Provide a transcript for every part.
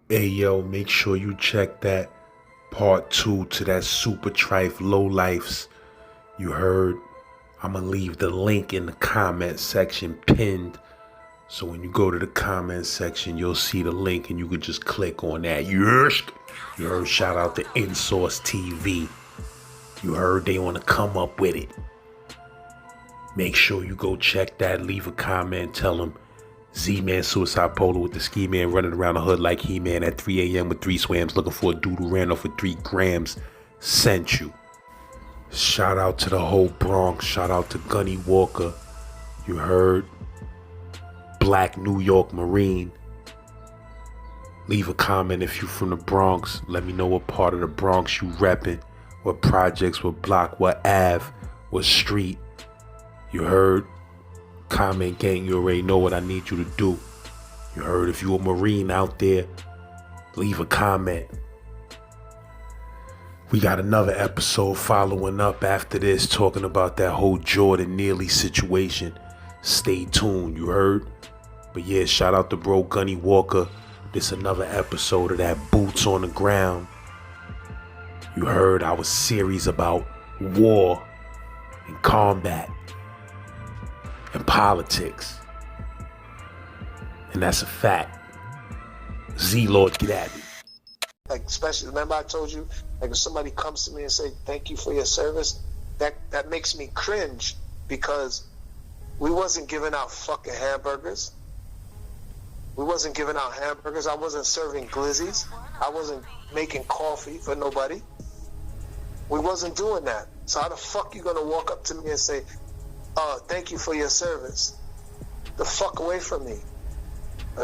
Hey yo, make sure you check that part 2 to that super trife low lifes. You heard? I'ma leave the link in the comment section pinned. So when you go to the comment section, you'll see the link and you can just click on that. Yes! You heard? Shout out to InSource TV. You heard they wanna come up with it. Make sure you go check that, leave a comment, tell them Z-Man Suicide Polo with the ski man running around the hood like He-Man at 3 a.m. with 3 swams looking for a dude who ran off for 3 grams. Sent you. Shout out to the whole Bronx. Shout out to Gunny Walker. You heard? Black New York Marine. Leave a comment if you from the Bronx. Let me know what part of the Bronx you reppin'. What projects, what block, what Ave, what street. You heard? Comment gang, you already know what I need you to do. You heard? If you a Marine out there, leave a comment. We got another episode following up after this, talking about that whole Jordan Neely situation. Stay tuned, you heard? But yeah, shout out to bro Gunny Walker. This another episode of that Boots on the Ground. You heard our series about war and combat and politics. And that's a fact. Z-Lord, get at me. Like, especially, remember I told you, like if somebody comes to me and say, thank you for your service, that makes me cringe, because we wasn't giving out fucking hamburgers. We wasn't giving out hamburgers. I wasn't serving glizzies. I wasn't making coffee for nobody. We wasn't doing that. So how the fuck you gonna walk up to me and say, thank you for your service? The fuck away from me.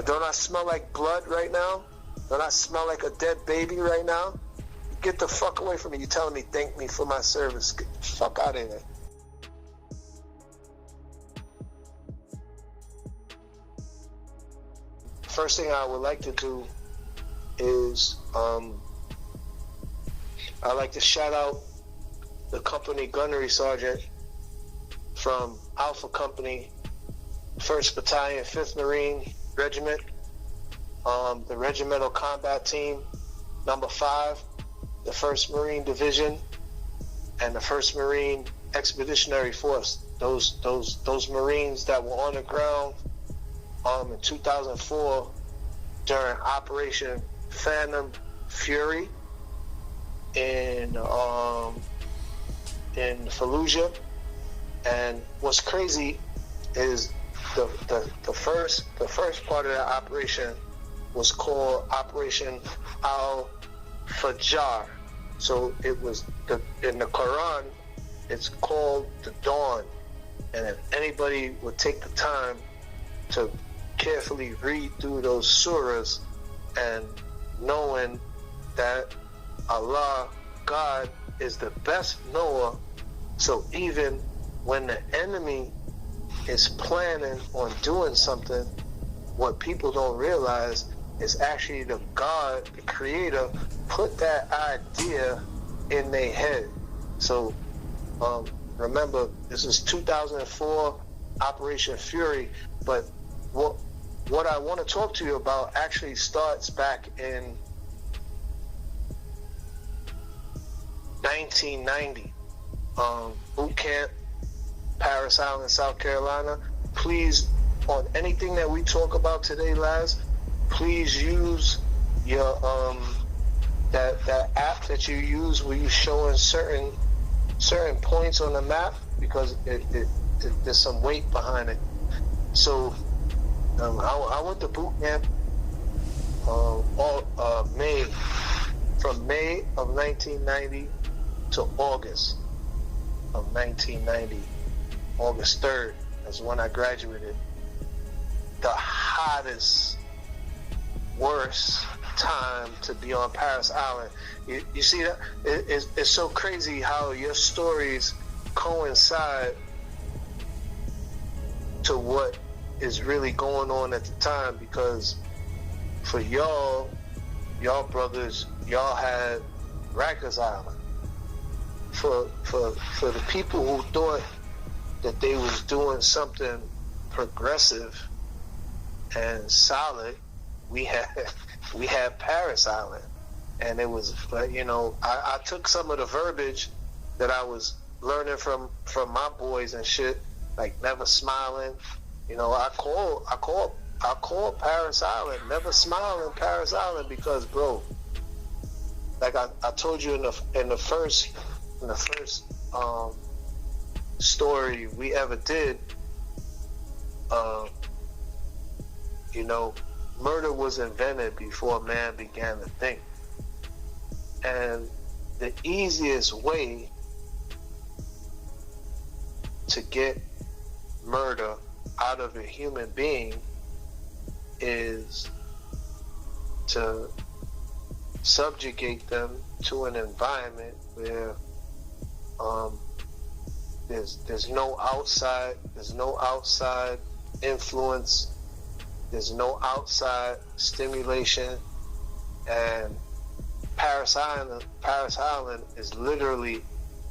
Don't I smell like blood right now? Don't I smell like a dead baby right now? Get the fuck away from me. You telling me thank me for my service. Get the fuck out of here. First thing I would like to do is I'd like to shout out the company gunnery sergeant from Alpha Company, 1st Battalion, 5th Marine Regiment, the Regimental Combat Team, number 5, the 1st Marine Division, and the 1st Marine Expeditionary Force. Those Marines that were on the ground in 2004 during Operation Phantom Fury in Fallujah. And what's crazy is the first part of that operation was called Operation Al Fajr. So it was in the Quran, it's called the Dawn. And if anybody would take the time to carefully read through those surahs, and knowing that Allah, God, is the best knower, so even when the enemy is planning on doing something, what people don't realize is actually the God, the Creator, put that idea in their head. So remember, this is 2004 Operation Fury, but what I want to talk to you about actually starts back in 1990. Boot camp, Parris Island, South Carolina. Please, on anything that we talk about today, Laz, please use your that app that you use where you're showing certain points on the map, because there's some weight behind it. So I went to boot camp from May of 1990 to August of 1990. August 3rd is when I graduated. The hottest, worst time to be on Parris Island. You see that? It's so crazy how your stories coincide to what is really going on at the time, because for y'all brothers, y'all had Rikers Island. For the people who thought that they was doing something progressive and solid, we had we had Parris Island, and it was, you know, I took some of the verbiage that I was learning from my boys and shit, like never smiling. You know, I call Parris Island never smiling Parris Island because, bro, like I told you in the first story we ever did, you know, murder was invented before man began to think. And the easiest way to get murder out of a human being is to subjugate them to an environment where there's no outside influence, there's no outside stimulation. And Parris Island is literally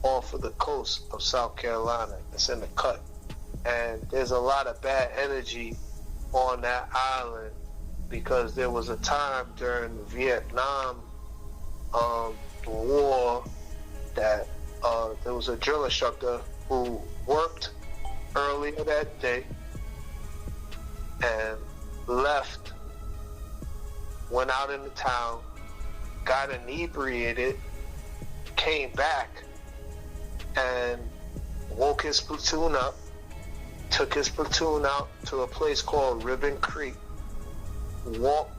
off of the coast of South Carolina. It's in the cut, and there's a lot of bad energy on that island because there was a time during the Vietnam War that there was a drill instructor who worked earlier that day and left, went out in the town, got inebriated, came back and woke his platoon up, took his platoon out to a place called Ribbon Creek, walked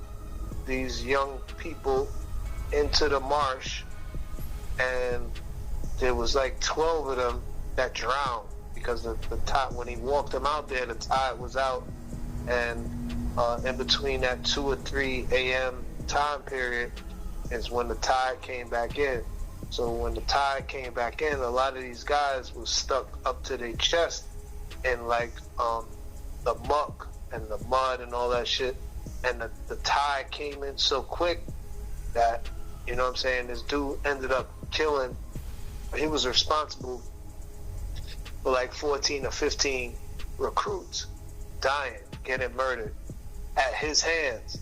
these young people into the marsh, and there was like 12 of them that drowned because the tide, when he walked them out there, the tide was out, and in between that 2 or 3 a.m. time period is when the tide came back in. So when the tide came back in, a lot of these guys was stuck up to their chest in like the muck and the mud and all that shit. And the tide came in so quick that, you know what I'm saying, this dude ended up killing, he was responsible for like 14 or 15 recruits dying, getting murdered at his hands.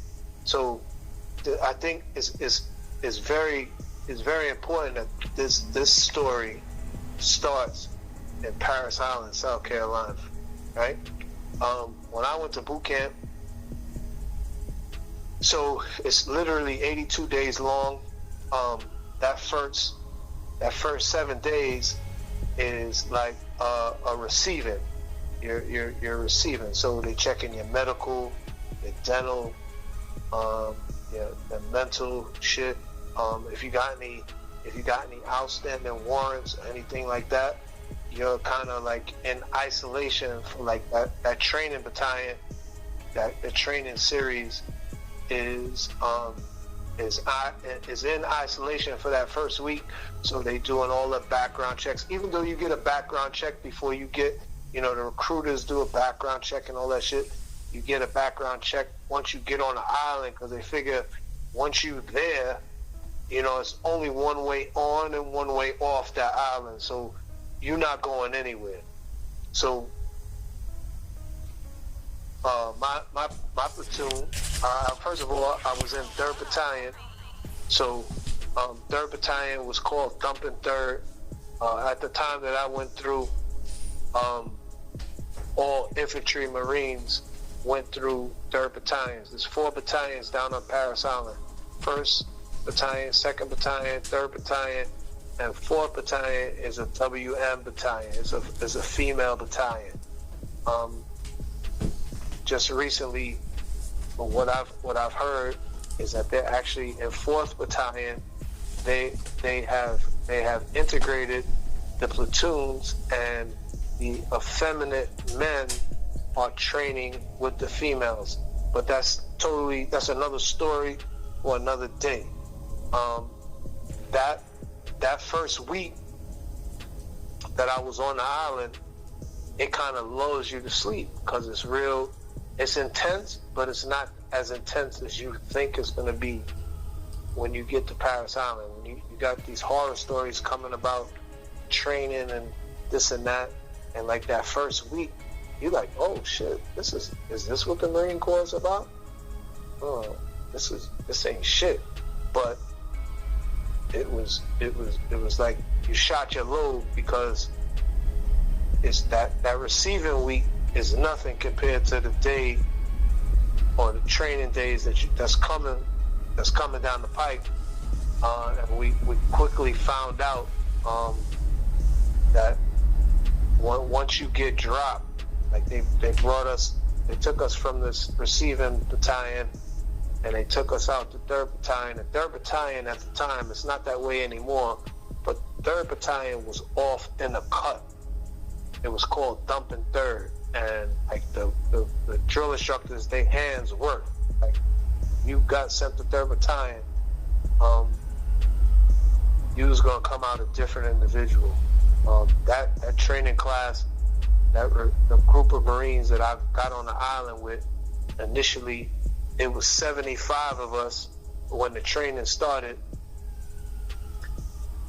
So I think it's very important that this story starts in Parris Island, South Carolina, right? When I went to boot camp, so it's literally 82 days long. That first 7 days is like a receiving. You're receiving. So they checking your medical, your dental, the mental shit. If you got any outstanding warrants or anything like that, you're kind of like in isolation for like that training battalion. That the training series is in isolation for that first week. So they doing all the background checks. Even though you get a background check before you get, you know, the recruiters do a background check and all that shit. You get a background check once you get on the island because they figure once you're there, you know, it's only one way on and one way off that island. So you're not going anywhere. So my platoon, first of all, I was in 3rd Battalion. So 3rd Battalion was called Thumping 3rd. At the time that I went through, all infantry Marines went through 3rd Battalions. There's 4 battalions down on Parris Island. 1st Battalion, 2nd Battalion, 3rd Battalion, and 4th Battalion is a WM battalion. It's a female battalion. Just recently, what I've heard is that they're actually in 4th Battalion. They have integrated the platoons, and the effeminate men are training with the females. But that's another story for another day. That first week that I was on the island, it kind of lulls you to sleep because it's real. It's intense, but it's not as intense as you think it's going to be when you get to Parris Island. When you got these horror stories coming about training and this and that, and like that first week, you're like, oh shit, is this what the Marine Corps is about? Oh, this ain't shit. But it was like you shot your load, because it's that receiving week is nothing compared to the day or the training days that's coming down the pipe. And we quickly found out that once you get dropped, like they took us from this receiving battalion and they took us out to 3rd Battalion. And 3rd Battalion at the time, it's not that way anymore, but 3rd Battalion was off in a cut. It was called Dumping 3rd. And like the drill instructors, their hands worked. Like, you got sent to 3rd Battalion, you was gonna come out a different individual. That training class, the group of Marines that I got on the island with, initially it was 75 of us when the training started.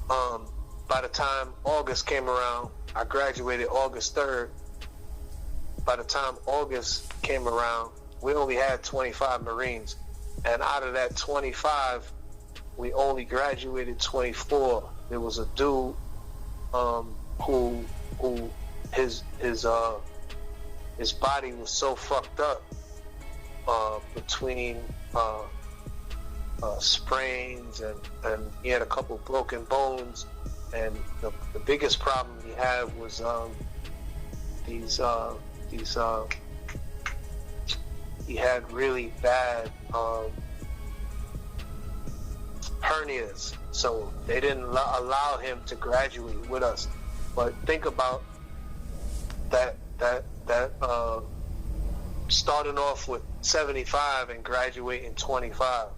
By the time August came around, I graduated August 3rd. By the time August came around, we only had 25 Marines. And out of that 25, we only graduated 24. There was a dude who his body was so fucked up between sprains and he had a couple broken bones, and the biggest problem he had was he had really bad hernias, so they didn't allow him to graduate with us. But think about that starting off with 75 and graduating 25.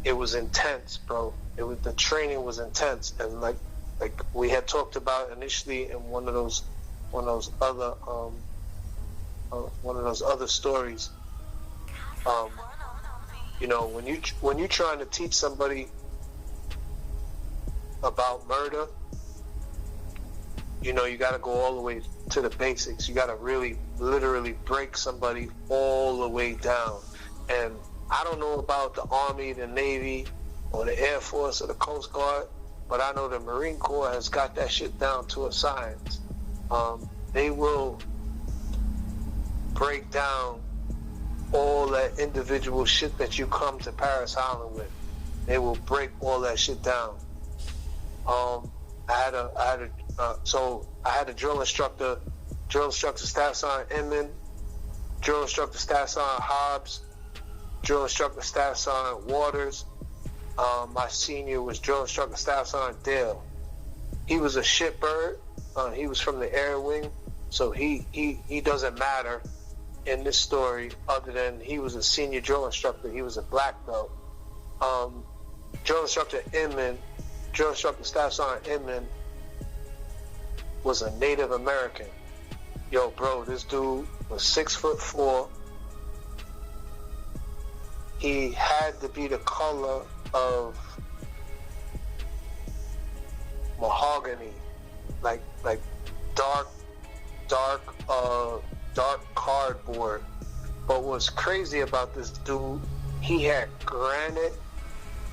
It was intense, bro. The training was intense, and like we had talked about initially in one of those other stories. You know, when you trying to teach somebody about murder, you know, you got to go all the way to the basics. You got to really, literally break somebody all the way down. And I don't know about the Army, the Navy, or the Air Force, or the Coast Guard, but I know the Marine Corps has got that shit down to a science. They will break down all that individual shit that you come to Parris Island with. They will break all that shit down. So I had a drill instructor Staff Sergeant Inman, drill instructor Staff Sergeant Hobbs, drill instructor Staff Sergeant Waters. My senior was drill instructor Staff Sergeant Dale. He was a shitbird. He was from the Air Wing, so he doesn't matter in this story, other than he was a senior drill instructor. He was a black belt. Drill instructor Inman, drill instructor Staff Sergeant Inman, was a Native American. Yo, bro, this dude was 6'4". He had to be the color of mahogany, like dark cardboard. But what's crazy about this dude, he had granite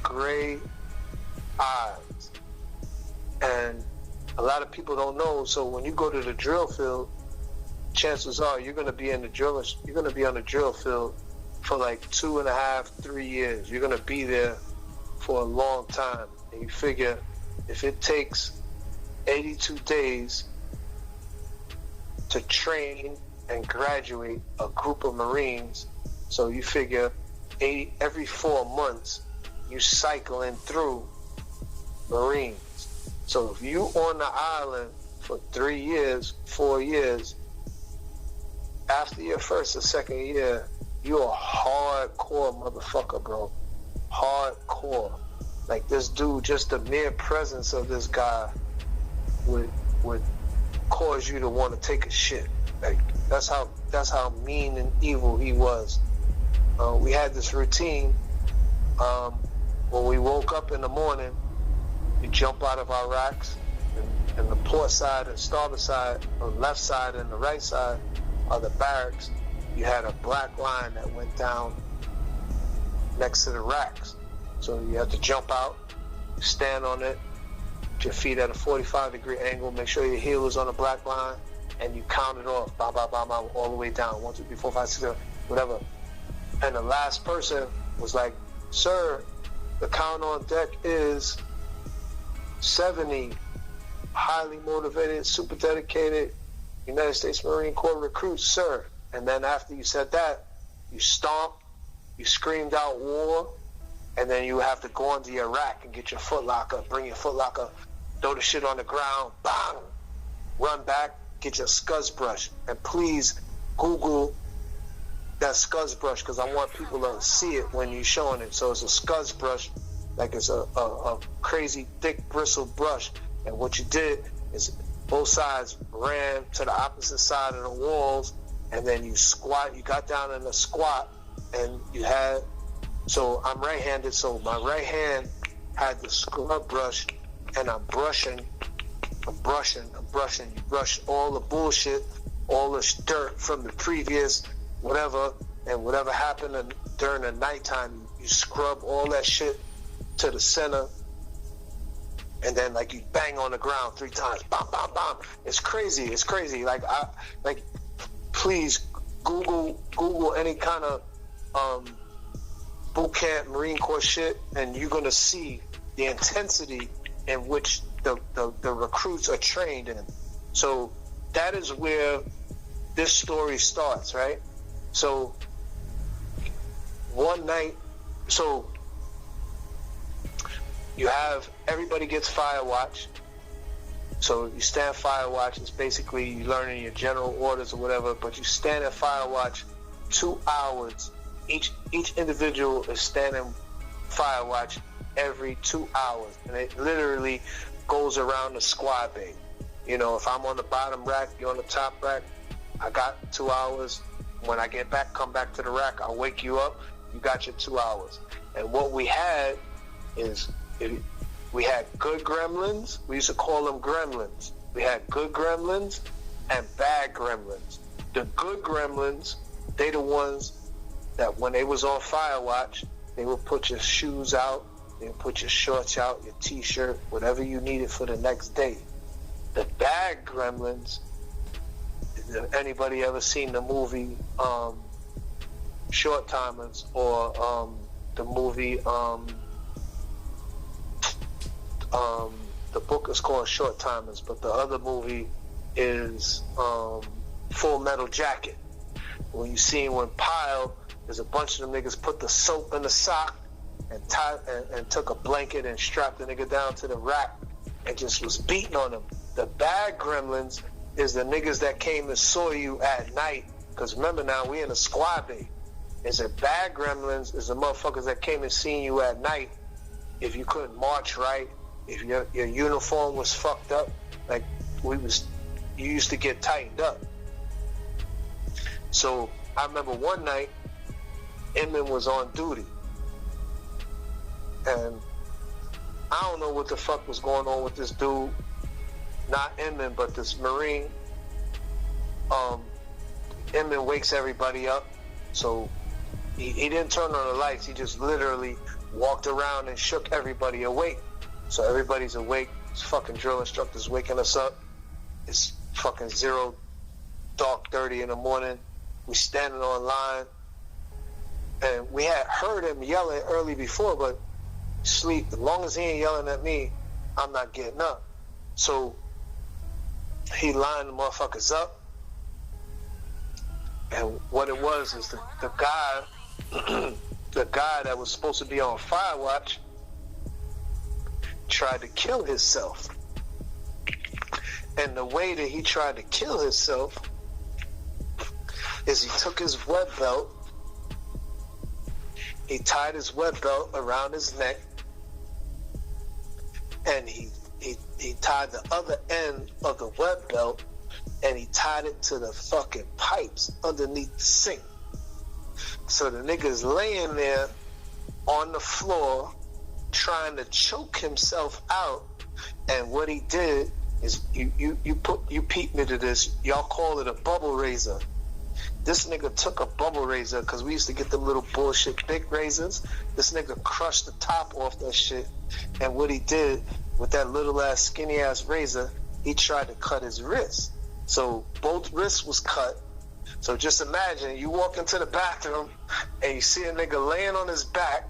gray eyes. And a lot of people don't know, so when you go to the drill field, chances are you're gonna be on the drill field for like 2.5, 3 years. You're gonna be there for a long time. And you figure if it takes 82 days to train and graduate a group of Marines, so you figure every 4 months you cycling through Marines. So if you on the island for 3 years, 4 years, after your first or second year, you're a hardcore motherfucker, bro. Hardcore. Like, this dude, just the mere presence of this guy would cause you to want to take a shit. Like, that's how mean and evil he was. We had this routine. When we woke up in the morning, we jump out of our racks, and the port side and starboard side, on the left side and the right side of the barracks, you had a black line that went down next to the racks. So you have to jump out, stand on it, put your feet at a 45-degree angle, make sure your heel is on the black line, and you count it off, bam, bam, bam, bam, all the way down, 1, 2, 3, 4, 5, 6, 7, whatever. And the last person was like, sir, the count on deck is 70, highly motivated, super dedicated, United States Marine Corps recruits, sir. And then after you said that, you stomped, you screamed out war, and then you have to go onto your rack and get your footlocker, bring your footlocker, throw the shit on the ground, bang, run back, get your scuzz brush. And please Google that scuzz brush, because I want people to see it when you're showing it. So it's a scuzz brush, like it's a crazy thick bristle brush. And what you did is both sides ran to the opposite side of the walls, and then you squat, you got down in a squat, and you had, so I'm right-handed, so my right hand had the scrub brush, and I'm brushing. You brush all the bullshit, all the dirt from the previous whatever, and whatever happened during the nighttime, you scrub all that shit to the center, and then like you bang on the ground 3 times, bam, bam, bam. It's crazy. Like please Google any kind of boot camp Marine Corps shit, and you're gonna see the intensity in which the recruits are trained in. So that is where this story starts, right? So one night, so you have, everybody gets fire watch. So you stand fire watch. It's basically you learning your general orders or whatever, but you stand at fire watch 2 hours. Each individual is standing fire watch every 2 hours, and it literally goes around the squad bay. You know, if I'm on the bottom rack, you're on the top rack. I got 2 hours. When I get back, come back to the rack, I'll wake you up. You got your 2 hours. And what we had is, we had good gremlins. We used to call them gremlins. We had good gremlins and bad gremlins. The good gremlins, they the ones that when they was on fire watch, they would put your shoes out, they would put your shorts out, your t-shirt, whatever you needed for the next day. The bad gremlins, anybody ever seen the movie Short Timers, or the movie the book is called Short Timers, but the other movie is Full Metal Jacket. When you see when Pyle, there's a bunch of them niggas put the soap in the sock and took a blanket and strapped the nigga down to the rack and just was beating on him. The bad gremlins is the niggas that came and saw you at night, because remember now, we in a squad bay. Is the bad gremlins is the motherfuckers that came and seen you at night if you couldn't march right, if your uniform was fucked up, like you used to get tightened up. So I remember one night, Inman was on duty, and I don't know what the fuck was going on with this dude, not Inman, but this Marine. Inman wakes everybody up, so he didn't turn on the lights, he just literally walked around and shook everybody awake. So everybody's awake. His fucking drill instructor's waking us up. It's fucking 0:30 in the morning. We standing on line, and we had heard him yelling early before, but sleep, as long as he ain't yelling at me, I'm not getting up. So he lined the motherfuckers up, and what it was is the guy the guy that was supposed to be on fire watch tried to kill himself. And the way that he tried to kill himself is he took his web belt, he tied his web belt around his neck, and he tied the other end of the web belt, and he tied it to the fucking pipes underneath the sink. So the nigga's laying there on the floor trying to choke himself out, and what he did is, you peep me to this, y'all call it a bubble raiser. This nigga took a bubble razor, because we used to get the little bullshit big razors. This nigga crushed the top off that shit. And what he did with that little ass skinny ass razor, he tried to cut his wrist. So both wrists was cut. So just imagine you walk into the bathroom and you see a nigga laying on his back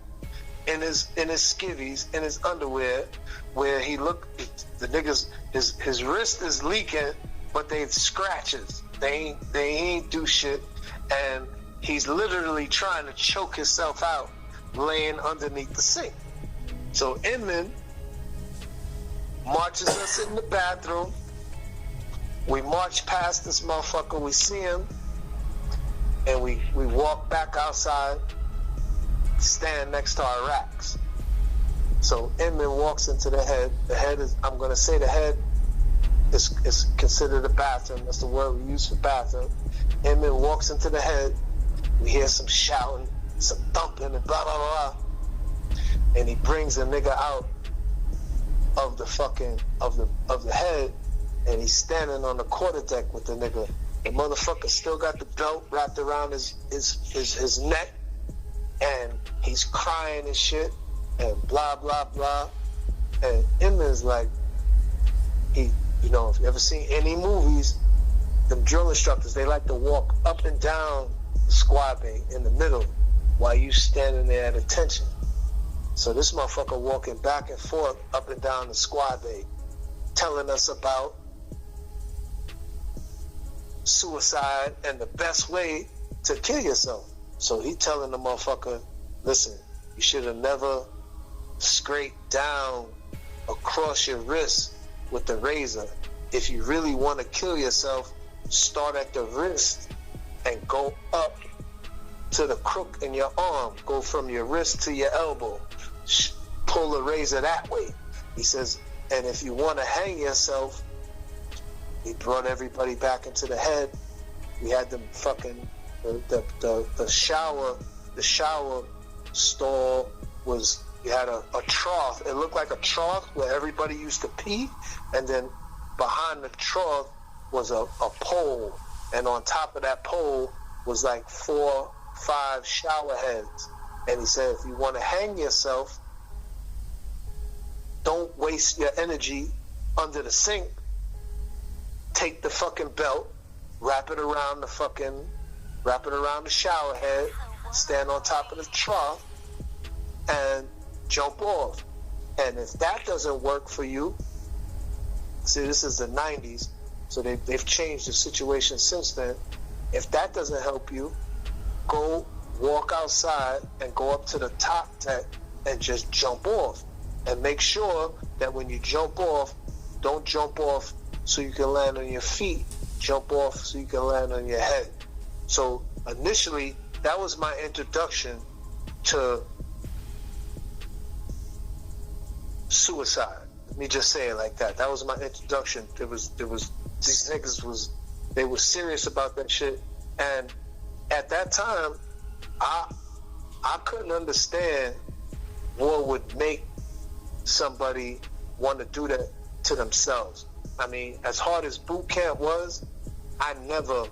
in his skivvies, in his underwear, where he the nigga's his wrist is leaking, but they've scratches. They ain't do shit, and he's literally trying to choke himself out, laying underneath the sink. So Inman marches us in the bathroom. We march past this motherfucker. We see him, and we walk back outside, stand next to our racks. So Inman walks into the head. The head is, I'm gonna say the head is considered a bathroom. That's the word we use for bathroom. Inman walks into the head. We hear some shouting, some thumping, and blah blah blah. And he brings a nigga out of the fucking of the head, and he's standing on the quarterdeck with the nigga. The motherfucker still got the belt wrapped around his neck, and he's crying and shit, and blah blah blah. And Inman's like, if you ever seen any movies, them drill instructors, they like to walk up and down the squad bay in the middle while you standing there at attention. So this motherfucker walking back and forth up and down the squad bay, telling us about suicide and the best way to kill yourself. So he telling the motherfucker, listen, you should have never scraped down across your wrist with the razor. If you really want to kill yourself, start at the wrist and go up to the crook in your arm. Go from your wrist to your elbow. Pull the razor that way. He says, and if you want to hang yourself, he brought everybody back into the head. We had them fucking the shower stall was, you had a trough. It looked like a trough where everybody used to pee, and then behind the trough was a pole, and on top of that pole was like 4-5 shower heads. And he said, if you want to hang yourself, don't waste your energy under the sink. Take the fucking belt, wrap it around the shower head, stand on top of the trough, and jump off. And if that doesn't work for you, see, this is the 90s, so they've changed the situation since then. If that doesn't help you, go walk outside and go up to the top deck and just jump off. And make sure that when you jump off, don't jump off so you can land on your feet. Jump off so you can land on your head. So initially, that was my introduction to suicide. Let me just say it like that. That was my introduction. It was these niggas they were serious about that shit. And at that time, I couldn't understand what would make somebody want to do that to themselves. I mean, as hard as boot camp was, I never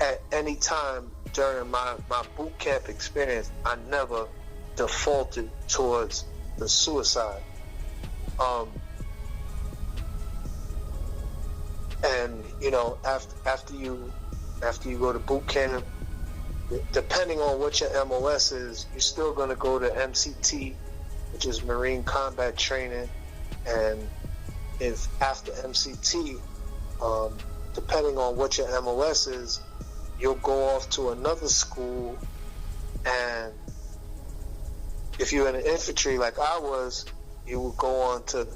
at any time during my boot camp experience, I never defaulted towards the suicide. And after you go to boot camp, depending on what your MOS is, you're still going to go to MCT, which is Marine Combat Training. And if after MCT, depending on what your MOS is, you'll go off to another school. And if you're in the infantry like I was, you will go on to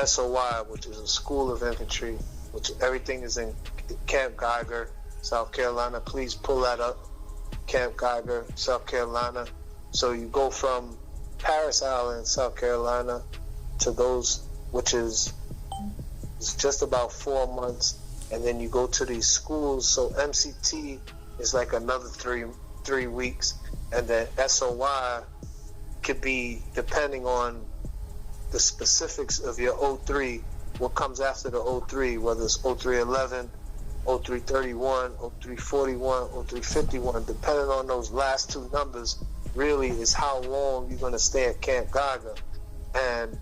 SOI, which is a School of Infantry, which everything is in Camp Geiger, South Carolina. Please pull that up. Camp Geiger, South Carolina. So you go from Parris Island, South Carolina, to those, which is just about 4 months, and then you go to these schools. So MCT is like another three weeks, and then SOI could be, depending on the specifics of your O3, what comes after the 03, whether it's 0311, 0331, 0341, 0351, depending on those last two numbers, really is how long you're going to stay at Camp Geiger. And,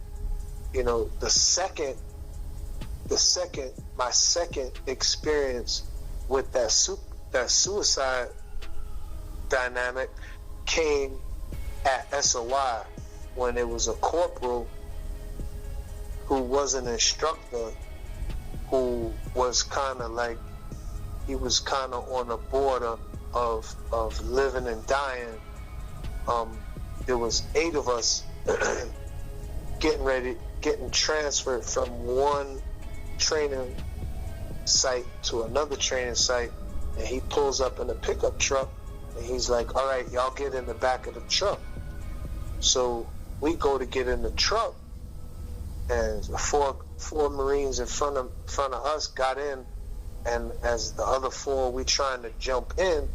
you know, my second experience with that suicide dynamic came at SOI when it was a corporal who was an instructor who was kind of like, he was kind of on the border of living and dying. There was 8 of us getting transferred from one training site to another training site, and he pulls up in a pickup truck and he's like, all right, y'all get in the back of the truck. So we go to get in the truck, and four Marines in front of us got in, and as the other 4 we trying to jump in,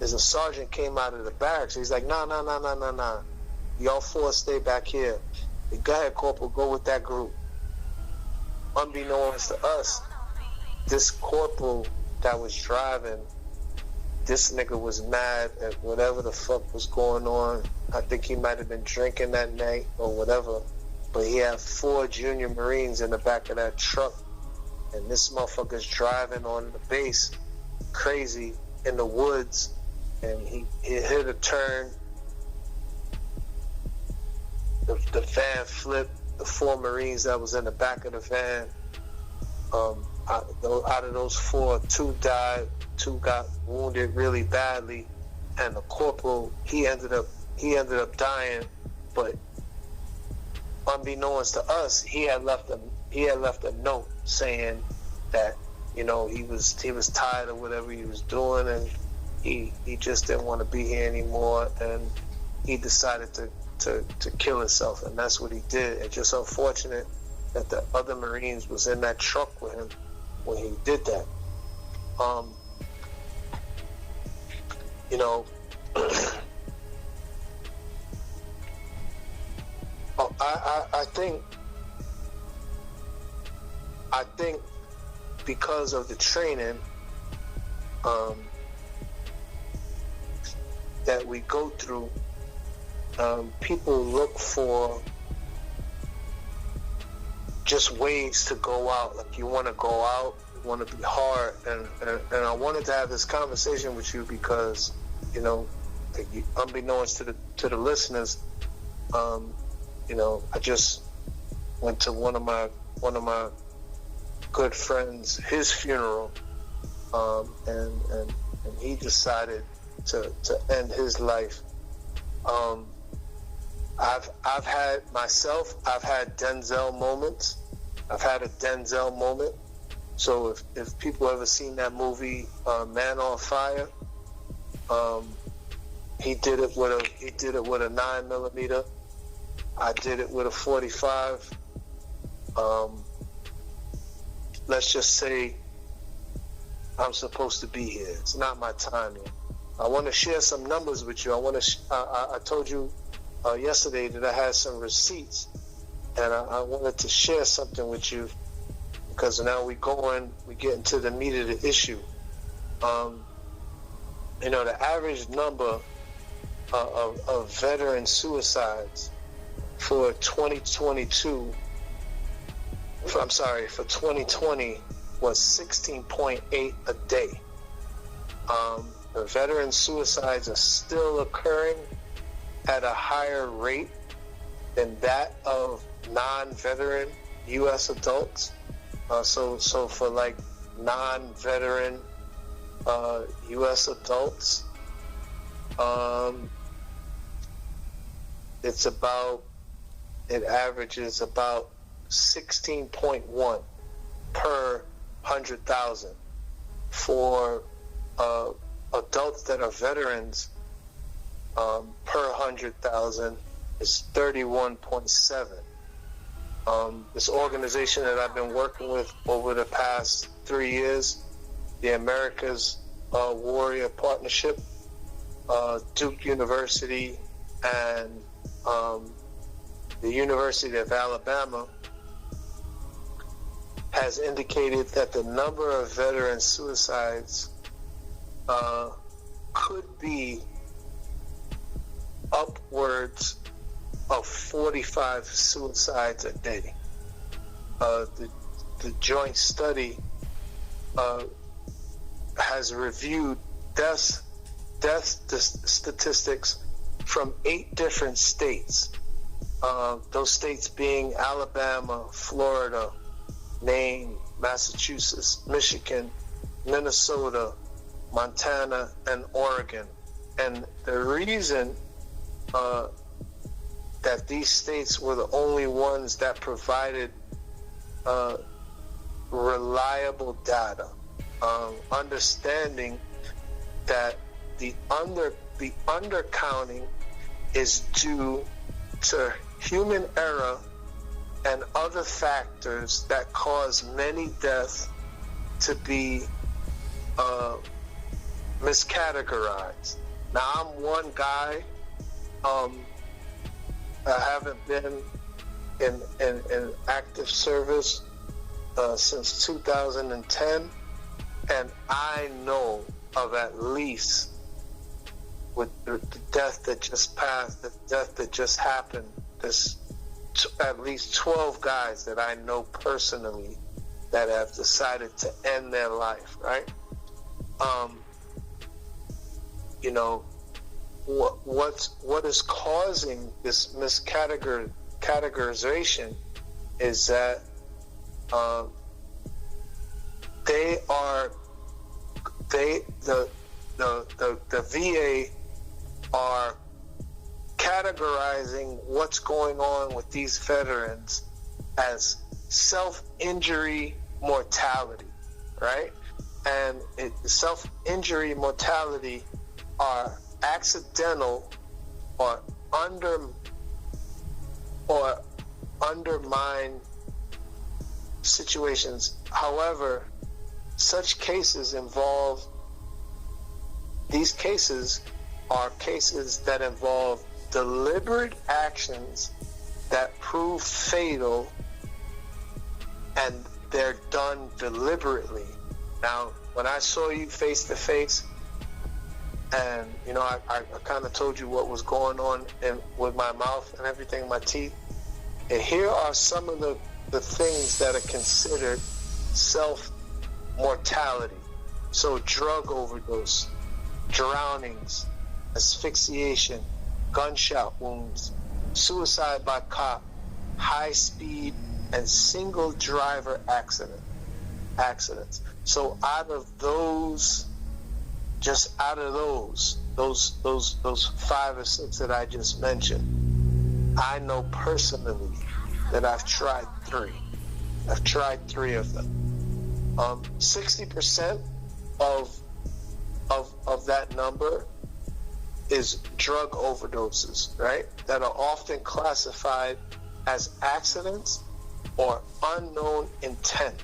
as a sergeant came out of the barracks. He's like, nah, y'all 4 stay back here. Go ahead, Corporal, go with that group. Unbeknownst to us, this corporal that was driving, this nigga was mad at whatever the fuck was going on. I think he might have been drinking that night or whatever, but he had 4 junior Marines in the back of that truck, and this motherfucker's driving on the base crazy in the woods, and he hit a turn. The van flipped. The 4 Marines that was in the back of the van, out of those 4, 2 died, 2 got wounded really badly, and the corporal, he ended up dying. But unbeknownst to us, he had left a note saying that, you know, he was tired of whatever he was doing, and he just didn't want to be here anymore, and he decided to kill himself, and that's what he did. It's just unfortunate that the other Marines was in that truck with him when he did that. You know, I think because of the training that we go through, people look for just ways to go out. Like, you want to go out, you want to be hard, and I wanted to have this conversation with you because, you know, unbeknownst to the listeners, you know, I just went to one of my good friends, his funeral, and he decided to end his life. I've had Denzel moments. I've had a Denzel moment. So if people ever seen that movie, Man on Fire, he did it with a 9mm. I did it with a 45. Let's just say I'm supposed to be here. It's not my time yet. I want to share some numbers with you. I told you yesterday that I had some receipts, and I wanted to share something with you because now we get into the meat of the issue. You know, the average number of veteran suicides for 2020 was 16.8 a day. The veteran suicides are still occurring at a higher rate than that of non-veteran U.S. adults. So for like non-veteran U.S. adults, it averages about 16.1 per 100,000. For adults that are veterans, per 100,000 is 31.7. This organization that I've been working with over the past 3 years, the America's Warrior Partnership, Duke University, and the University of Alabama, has indicated that the number of veteran suicides could be upwards of 45 suicides a day. The joint study has reviewed death statistics from 8 different states. Those states being Alabama, Florida, Maine, Massachusetts, Michigan, Minnesota, Montana, and Oregon. And the reason that these states were the only ones that provided reliable data, understanding that the undercounting is due to human error and other factors that cause many deaths to be miscategorized. Now, I'm one guy. I haven't been in active service since 2010, and I know of at least, with the death that just passed, the death that just happened, there's at least 12 guys that I know personally that have decided to end their life, right? You know, what is causing this miscategorization is that the VA are categorizing what's going on with these veterans as self-injury mortality, right? And self-injury mortality are accidental or undermine situations. However, these cases are cases that involve deliberate actions that prove fatal, and they're done deliberately. Now, when I saw you face to face, and you know, I kind of told you what was going on with my mouth and everything, my teeth. And here are some of the things that are considered self-mortality. So drug overdose, drownings, asphyxiation, gunshot wounds, suicide by cop, high speed, and single driver accidents. So out of those 5 or 6 that I just mentioned, I know personally that I've tried 3. I've tried 3 of them. 60% of that number is drug overdoses, right? That are often classified as accidents or unknown intent.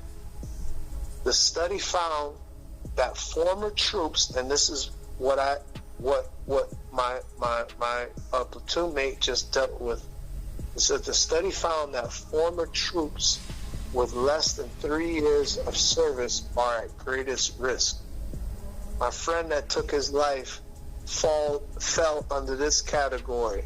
The study found that former troops, and this is what my platoon mate just dealt with. It said the study found that former troops with less than 3 years of service are at greatest risk. My friend that took his life fell under this category.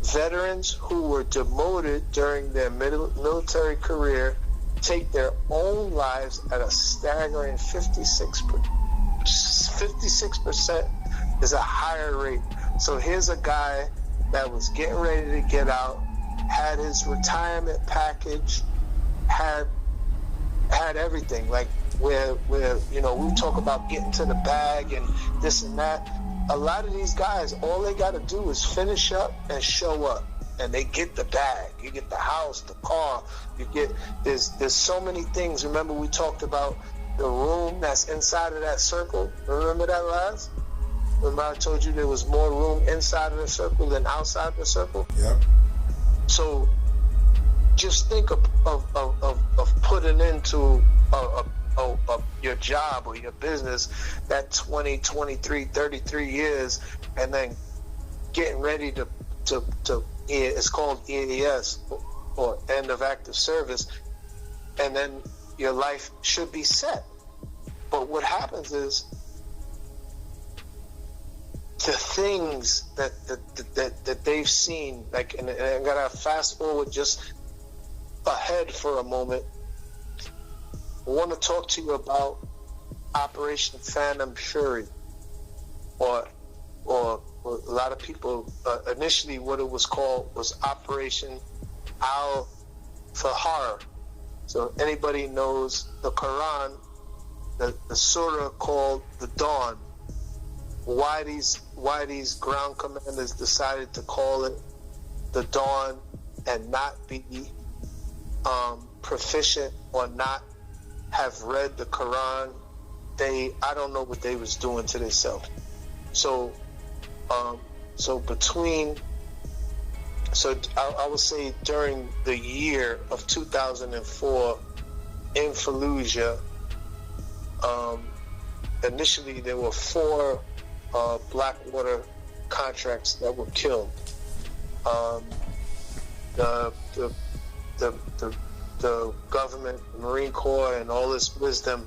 Veterans who were demoted during their military career take their own lives at a staggering 56%. 56% is a higher rate. So here's a guy that was getting ready to get out, had his retirement package, had everything, like where you know, we talk about getting to the bag and this and that. A lot of these guys, all they got to do is finish up and show up, and they get the bag. You get the house, the car. You get there's so many things. Remember, we talked about the room that's inside of that circle. Remember that, Laz? Remember I told you there was more room inside of the circle than outside the circle? Yeah. So just think of putting into your job or your business that 20, 23, 33 years, and then getting ready to it's called EAS, or end of active service, and then your life should be set. But what happens is the things that they've seen, like, and I'm gonna fast forward just ahead for a moment. I want to talk to you about Operation Phantom Fury, or a lot of people initially what it was called was Operation Al Fahar. So anybody knows the Quran, the surah called the Dawn. Why these ground commanders decided to call it the Dawn and not be proficient or not have read the Quran? I don't know what they was doing to themselves. So I would say during the year of 2004 in Fallujah, initially there were 4 Blackwater contracts that were killed. The government, the Marine Corps, and all this wisdom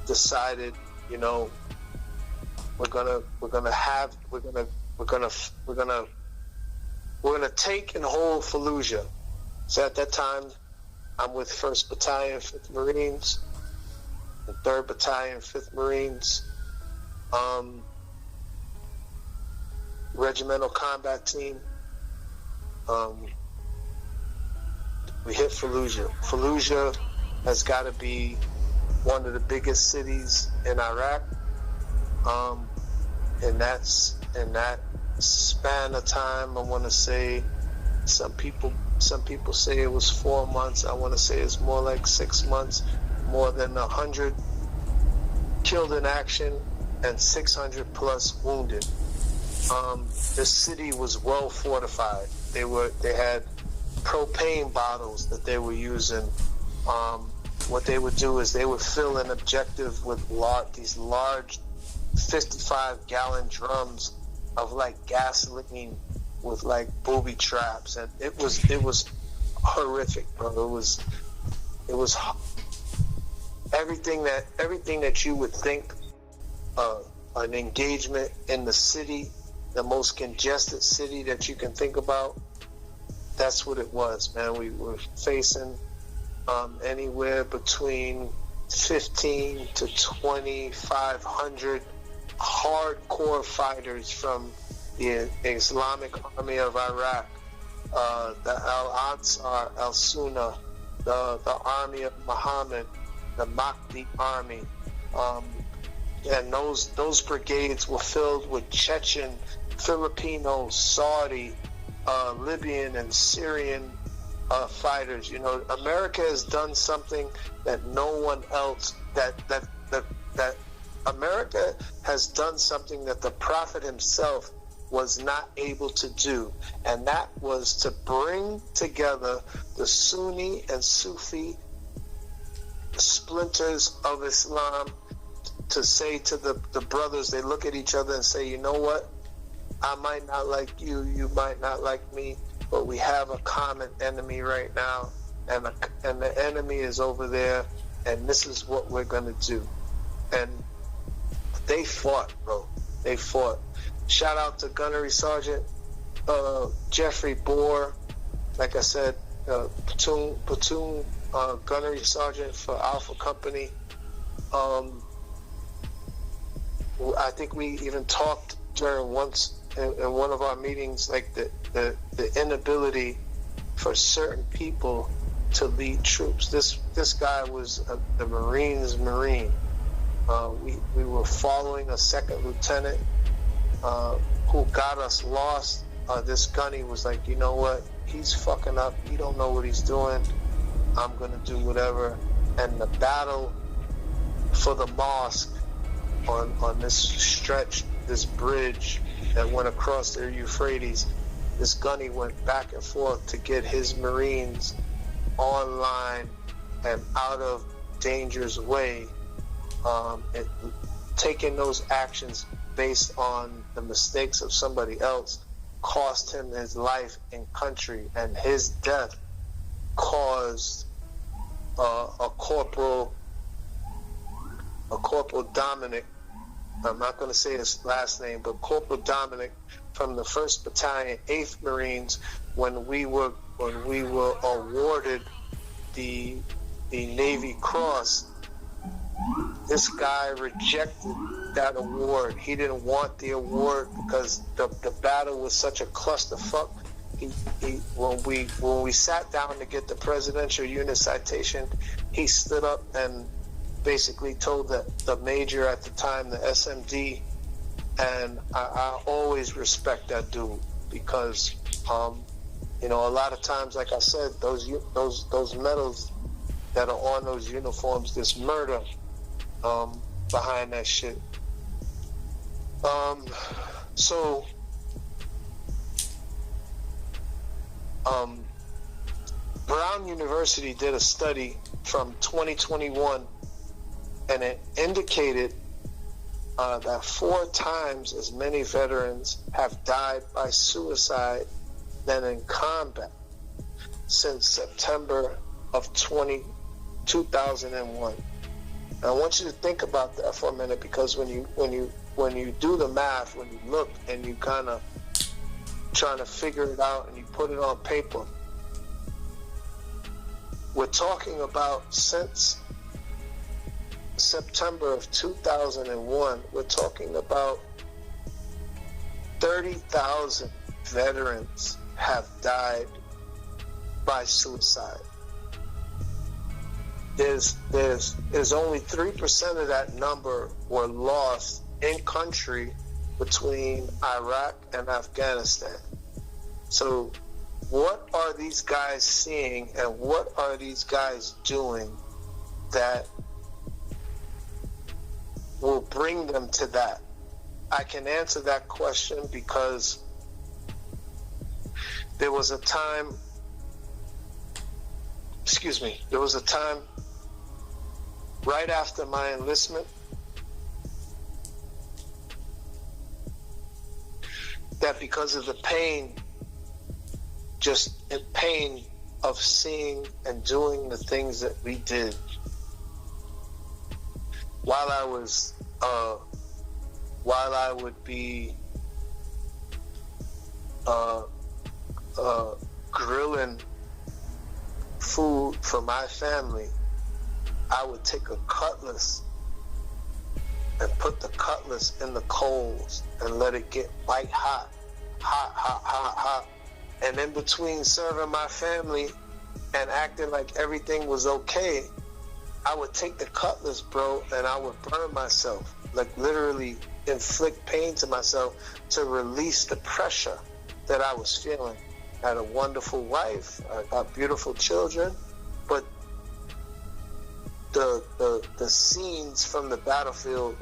decided, you know, we're gonna take and hold Fallujah. So at that time, I'm with 1st Battalion, 5th Marines, and 3rd Battalion, 5th Marines, Regimental Combat Team. We hit Fallujah. Fallujah has got to be one of the biggest cities in Iraq. In that span of time, I want to say, some people say it was 4 months. I want to say it's more like 6 months. More than 100 killed in action and 600 plus wounded. The city was well fortified. They had propane bottles that they were using. What they would do is they would fill an objective with these large 55-gallon drums of like gasoline with like booby traps, and it was horrific, bro. It was everything that you would think an engagement in the city, the most congested city that you can think about. That's what it was, man. We were facing anywhere between 15 to 2,500 hardcore fighters from the Islamic Army of Iraq, the Al-Ansar, Al-Sunna, the Army of Muhammad, the Mahdi Army. And those brigades were filled with Chechen, Filipino, Saudi, Libyan, and Syrian fighters. You know, America has done something that no one else, that America has done something that the Prophet himself was not able to do, and that was to bring together the Sunni and Sufi splinters of Islam, to say to the brothers, they look at each other and say, you know what, I might not like you, you might not like me, but we have a common enemy right now, and the enemy is over there, and this is what we're going to do. And they fought, bro. They fought. Shout out to Gunnery Sergeant Jeffrey Bohr, like I said, platoon Gunnery Sergeant for Alpha Company. I think we even talked during once in one of our meetings, like the inability for certain people to lead troops. This guy was the Marines Marine. We were following a second lieutenant who got us lost. This Gunny was like, you know what? He's fucking up. He don't know what he's doing. I'm going to do whatever. And the battle for the mosque on this stretch, this bridge that went across the Euphrates, this Gunny went back and forth to get his Marines online and out of danger's way. And taking those actions based on the mistakes of somebody else cost him his life and country, and his death caused a corporal Dominic. I'm not going to say his last name, but Corporal Dominic from the 1st Battalion, 8th Marines, when we were awarded the Navy Cross. This guy rejected that award. He didn't want the award because the battle was such a clusterfuck. When we sat down to get the Presidential Unit Citation, he stood up and basically told the major at the time, the SMD, and I always respect that dude because, a lot of times, like I said, those medals that are on those uniforms, there's murder behind that shit. Brown University did a study from 2021, and it indicated that 4 times as many veterans have died by suicide than in combat since September of 2001. I want you to think about that for a minute, because when you do the math, when you look and you kind of trying to figure it out and you put it on paper, we're talking about since September of 2001, we're talking about 30,000 veterans have died by suicide. There's only 3% of that number were lost in country between Iraq and Afghanistan. So what are these guys seeing and what are these guys doing that will bring them to that? I can answer that question because there was a time right after my enlistment that, because of the pain of seeing and doing the things that we did while I would be grilling food for my family, I would take a cutlass and put the cutlass in the coals and let it get white hot. And in between serving my family and acting like everything was okay, I would take the cutlass, bro, and I would burn myself, like literally inflict pain to myself to release the pressure that I was feeling. I had a wonderful wife, I got beautiful children, but the scenes from the battlefield,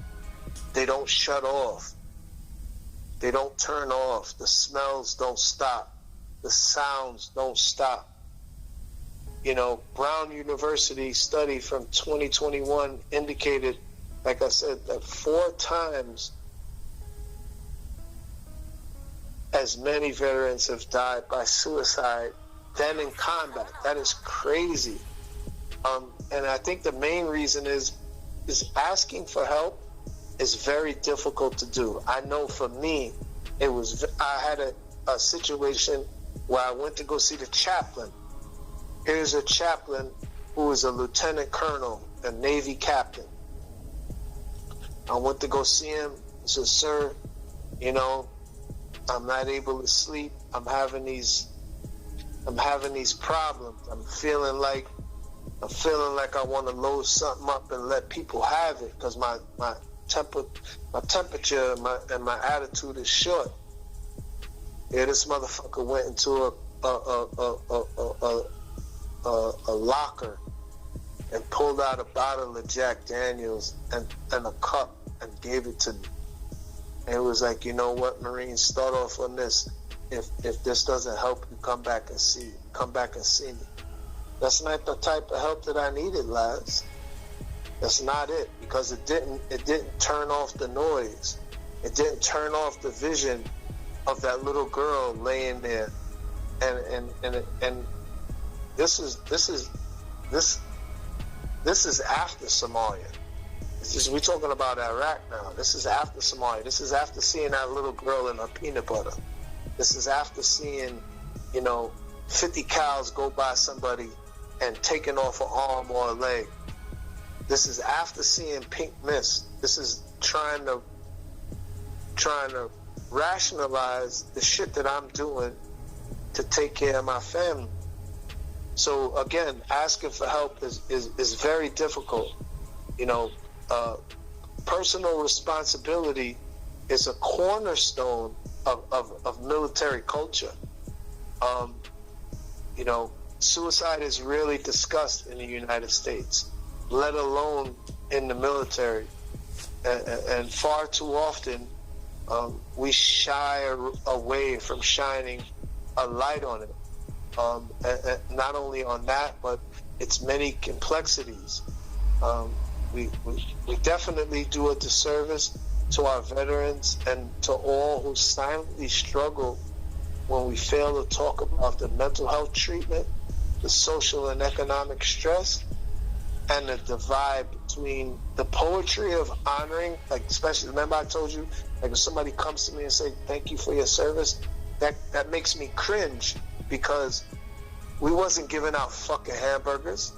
they don't shut off. They don't turn off. The smells don't stop. The sounds don't stop. Brown University study from 2021 indicated, like I said, that 4 times as many veterans have died by suicide than in combat. That is crazy. And I think the main reason is asking for help is very difficult to do. I know for me, I had a situation where I went to go see the chaplain. Here's a chaplain who is a lieutenant colonel, a Navy captain. I went to go see him. He said, "Sir, I'm not able to sleep. I'm having these problems. I'm feeling like I want to load something up and let people have it because my temperature and my attitude is short." Yeah, this motherfucker went into a locker and pulled out a bottle of Jack Daniels and a cup and gave it to me. And it was like, "You know what, Marines, start off on this. If this doesn't help you, come back and see me." That's not the type of help that I needed, lads. That's not it, because it didn't turn off the noise. It didn't turn off the vision of that little girl laying there. And this This is after Somalia. We're talking about Iraq now. This is after Somalia. This is after seeing that little girl in her peanut butter. This is after seeing, 50 cows go by somebody and taking off an arm or a leg. This is after seeing pink mist. This is trying to rationalize the shit that I'm doing to take care of my family. So again, asking for help is very difficult. Personal responsibility is a cornerstone of military culture. Suicide is rarely discussed in the United States, let alone in the military. And far too often, we shy away from shining a light on it. And not only on that, but its many complexities. We definitely do a disservice to our veterans and to all who silently struggle when we fail to talk about the mental health treatment, the social and economic stress, and the divide between the poetry of honoring, like especially, remember I told you, like if somebody comes to me and say, thank you for your service, that makes me cringe, because we wasn't giving out fucking hamburgers.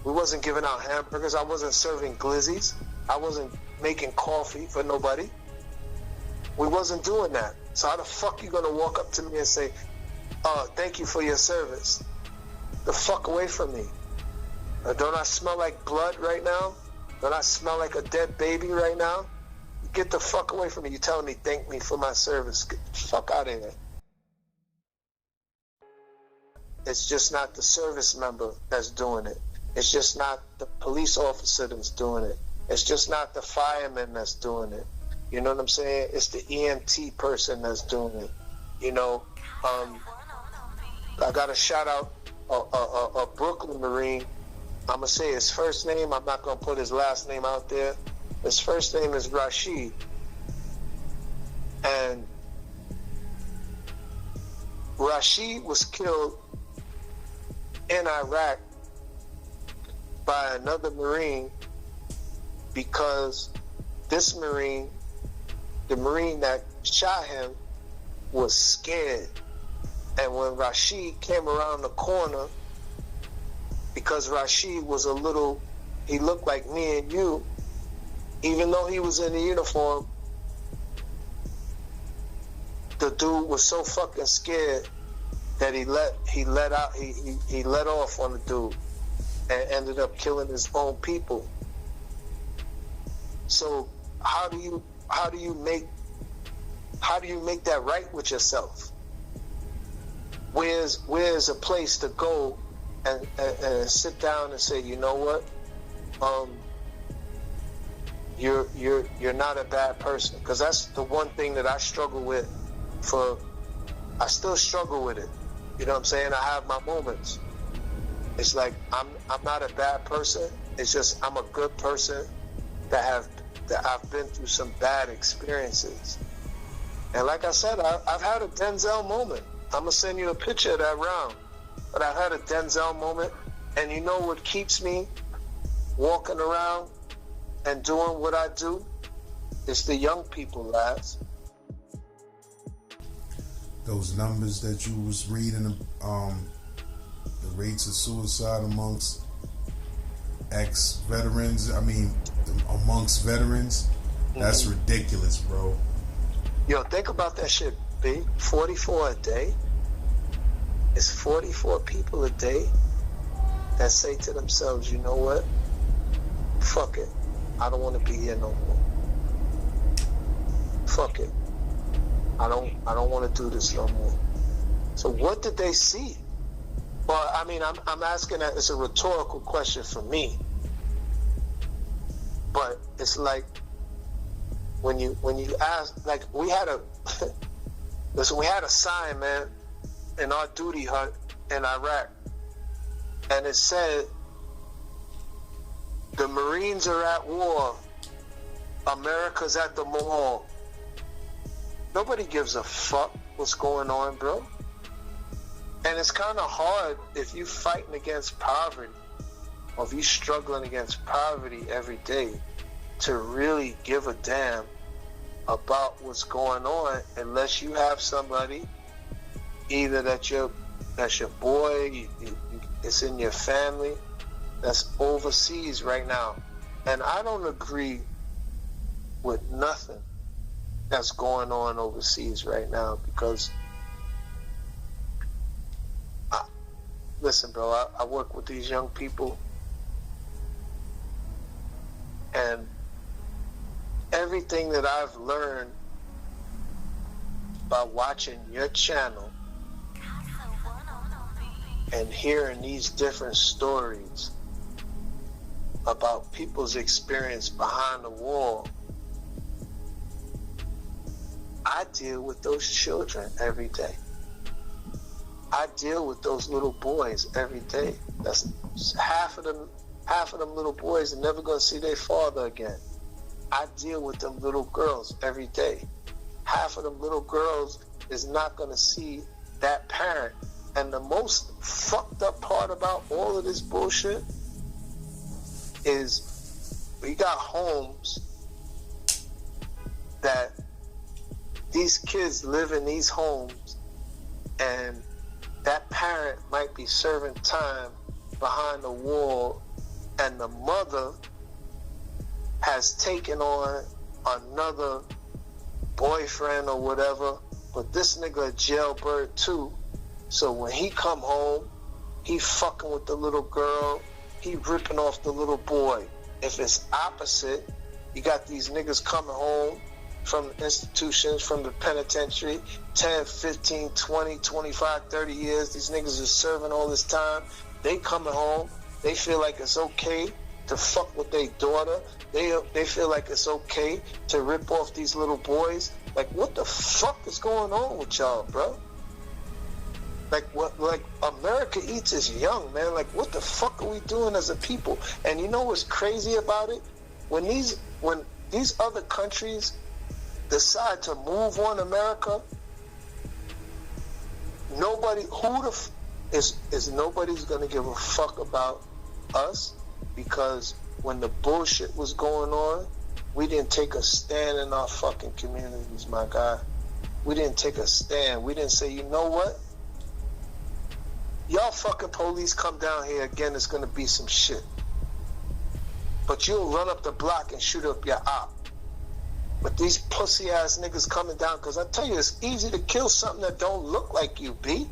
We wasn't giving out hamburgers. I wasn't serving glizzies. I wasn't making coffee for nobody. We wasn't doing that. So how the fuck you gonna walk up to me and say, thank you for your service? The fuck away from me. Don't I smell like blood right now? Don't I smell like a dead baby right now? Get the fuck away from me. You telling me thank me for my service. Get the fuck out of here. It's just not the service member that's doing it. It's just not the police officer that's doing it. It's just not the fireman that's doing it. You know what I'm saying? It's the EMT person that's doing it. I got to shout out a Brooklyn Marine. I'm going to say his first name. I'm not going to put his last name out there. His first name is Rashid. And Rashid was killed in Iraq by another Marine because this Marine, the Marine that shot him, was scared. And when Rashid came around the corner, because Rashid was he looked like me and you, even though he was in the uniform, the dude was so fucking scared that he let off on the dude and ended up killing his own people. So how do you make that right with yourself? Where's a place to go and sit down and say, you know what, you're not a bad person? Because that's the one thing that I struggle with. I still struggle with it. You know what I'm saying? I have my moments. It's like I'm not a bad person. It's just I'm a good person that I've been through some bad experiences. And like I said, I've had a Denzel moment. I'm gonna send you a picture of that round. But I've had a Denzel moment, and you know what keeps me walking around and doing what I do? It's the young people, lads. Those numbers that you was reading, the rates of suicide amongst amongst veterans, that's ridiculous, bro. Yo, think about that shit, B. 44 a day. It's 44 people a day that say to themselves, you know what? Fuck it. I don't want to be here no more. Fuck it. I don't want to do this no more. So what did they see? Well, I mean, I'm asking that. It's a rhetorical question for me. But it's like when you ask, like we had a sign, man, in our duty hut in Iraq, and it said, "The Marines are at war. America's at the mall." Nobody gives a fuck what's going on, bro. And it's kind of hard if you fighting against poverty or if you're struggling against poverty every day, to really give a damn about what's going on, unless you have somebody, either that's your boy, it's in your family, that's overseas right now. And I don't agree with nothing that's going on overseas right now, because listen, bro, I work with these young people, and everything that I've learned by watching your channel and hearing these different stories about people's experience behind the wall, I deal with those children every day. I deal with those little boys every day. That's half of them little boys are never gonna see their father again. I deal with them little girls every day. Half of them little girls is not gonna see that parent. And the most fucked up part about all of this bullshit is we got homes that these kids live in these homes, and that parent might be serving time behind the wall, and the mother has taken on another boyfriend or whatever, but this nigga a jailbird too. So when he come home, he fucking with the little girl, he ripping off the little boy. If it's opposite, you got these niggas coming home from the institutions, from the penitentiary, 10, 15, 20, 25, 30 years. These niggas are serving all this time. They coming home. They feel like it's okay to fuck with their daughter. They feel like it's okay to rip off these little boys. Like, what the fuck is going on with y'all, bro? Like, what? Like, America eats us young, man. Like, what the fuck are we doing as a people? And you know what's crazy about it? When these other countries decide to move on America, nobody's gonna give a fuck about us, because when the bullshit was going on, we didn't take a stand in our fucking communities, my guy. We didn't take a stand. We didn't say, you know what? Y'all fucking police come down here again, it's gonna be some shit. But you'll run up the block and shoot up your op. But these pussy ass niggas coming down, because I tell you, it's easy to kill something that don't look like you, B.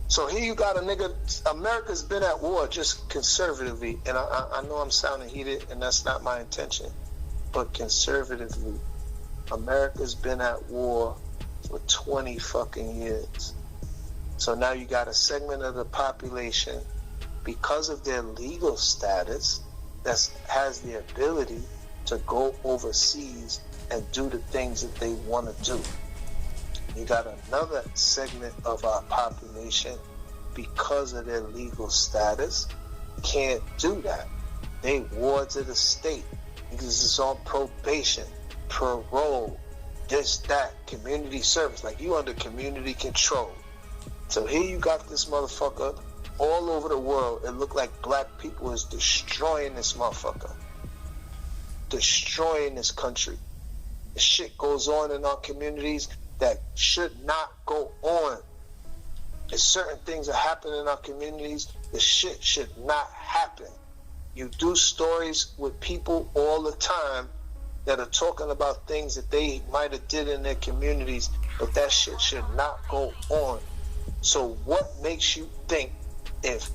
So here you got a nigga, America's been at war just conservatively, and I know I'm sounding heated, and that's not my intention, but conservatively, America's been at war for 20 fucking years. So now you got a segment of the population, because of their legal status, that has the ability to go overseas and do the things that they want to do. You got another segment of our population, because of their legal status, can't do that. They wards of the state, because it's on probation, parole, this, that, community service. Like, you under community control. So here you got this motherfucker all over the world. It looked like black people is destroying this motherfucker, destroying this country. The shit goes on in our communities that should not go on. There's certain things that happen in our communities, the shit should not happen. You do stories with people all the time that are talking about things that they might have did in their communities, but that shit should not go on. So what makes you think, if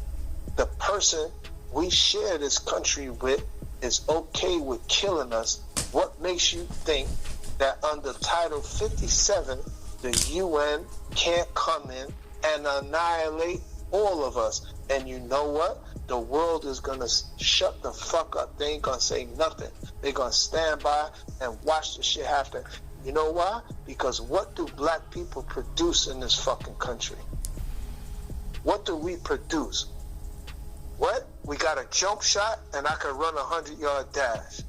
the person we share this country with is okay with killing us, what makes you think that under Title 57, the UN can't come in and annihilate all of us? And you know what? The world is going to shut the fuck up. They ain't going to say nothing. They're going to stand by and watch the shit happen. You know why? Because what do black people produce in this fucking country? What do we produce? What? We got a jump shot and I can run a 100-yard dash.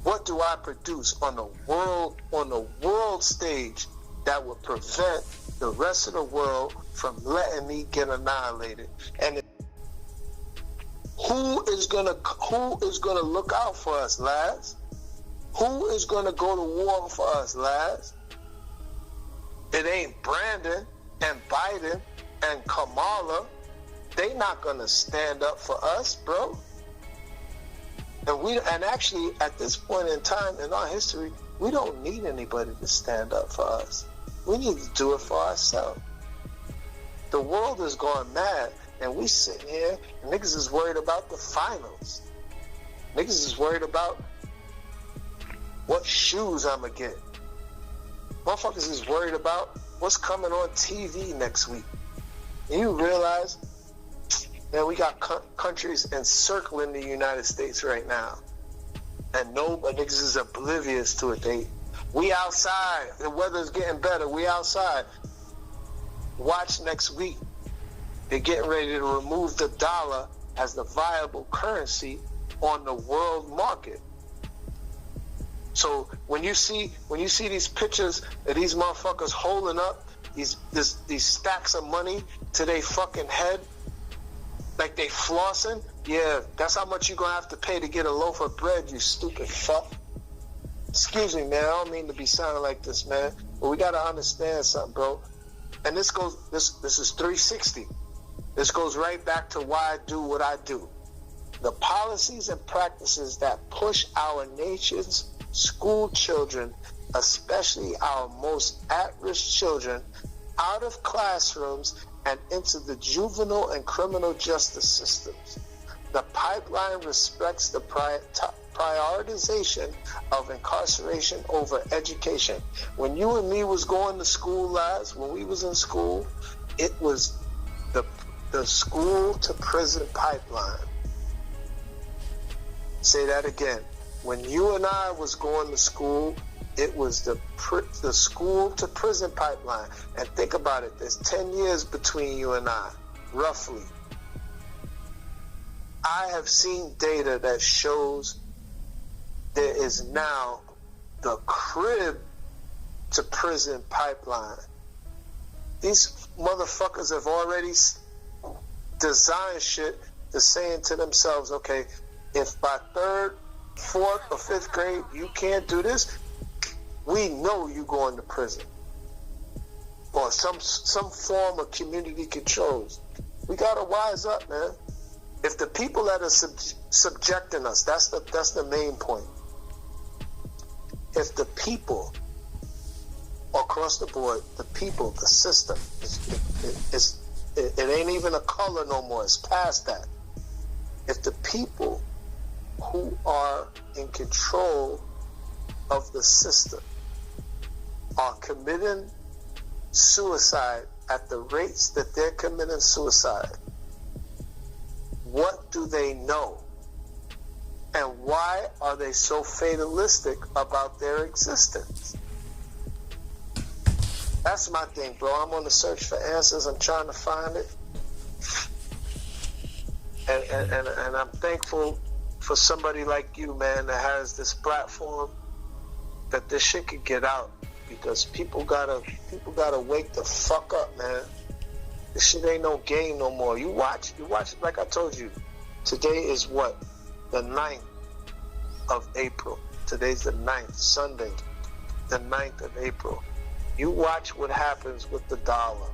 What do I produce on the world stage that would prevent the rest of the world from letting me get annihilated. And who is gonna look out for us, lads? Who is gonna go to war for us, lads? It ain't Brandon and Biden and Kamala. They not gonna stand up for us, bro. And actually, at this point in time in our history, we don't need anybody to stand up for us. We need to do it for ourselves. The world is going mad, and we sitting here, and niggas is worried about the finals. Niggas is worried about what shoes I'ma get. Motherfuckers is worried about what's coming on TV next week. And you realize that we got countries encircling the United States right now, and niggas is oblivious to it. We outside. The weather's getting better. We outside. Watch next week. They're getting ready to remove the dollar as the viable currency on the world market. So when you see these pictures of these motherfuckers holding up these stacks of money to their fucking head, like they flossing, yeah, that's how much you're gonna have to pay to get a loaf of bread, you stupid fuck. Excuse me, man, I don't mean to be sounding like this, man, but we gotta understand something, bro. And this is 360. This goes right back to why I do what I do. The policies and practices that push our nation's school children, especially our most at-risk children, out of classrooms and into the juvenile and criminal justice systems. The pipeline respects the prioritization of incarceration over education. When you and me was going to school, lads, when we was in school, it was the school to prison pipeline. Say that again. When you and I was going to school, it was the school to prison pipeline. And think about it, there's 10 years between you and I, roughly. I have seen data that shows there is now the crib to prison pipeline. These motherfuckers have already designed shit to saying to themselves, okay, if by 3rd, 4th, or 5th grade you can't do this, we know you going to prison. Or some form of community controls. We gotta wise up, man. If the people that are subjecting us, that's the main point. If the people across the board, the people, the system, it ain't even a color no more. It's past that. If the people who are in control of the system are committing suicide at the rates that they're committing suicide, what do they know? And why are they so fatalistic about their existence? That's my thing, bro. I'm on the search for answers. I'm trying to find it. And I'm thankful for somebody like you, man, that has this platform, that this shit could get out, because people gotta wake the fuck up, man. This shit ain't no game no more. You watch like I told you. Today is what? The 9th of April. Today's the 9th, Sunday, the 9th of April. You watch what happens with the dollar.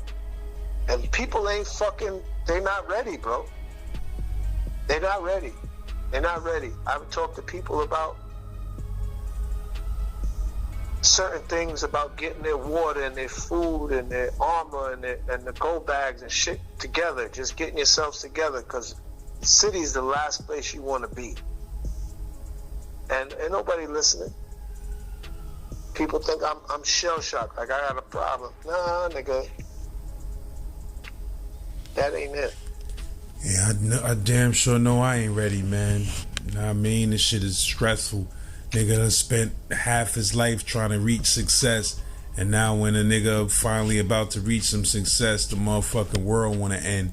And people ain't fucking, they not ready, bro. They're not ready. They're not ready. I've talked to people about certain things, about getting their water and their food and their armor and the go bags and shit together, just getting yourselves together, because the city's the last place you want to be. And ain't nobody listening. People think I'm shell-shocked, like I got a problem. Nah, nigga. That ain't it. Yeah, I damn sure know I ain't ready, man. You know what I mean? This shit is stressful. Nigga done spent half his life trying to reach success, and now when a nigga finally about to reach some success, the motherfucking world want to end.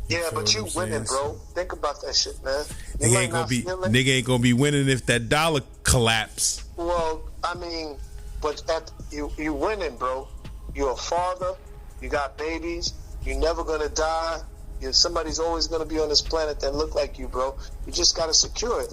Yeah, but you winning, bro. Think about that shit, man. Nigga ain't gonna be winning if that dollar collapse. Well, I mean, but you winning, bro. You're a father. You got babies. You're never gonna die. Somebody's always gonna be on this planet that look like you, bro. You just gotta secure it.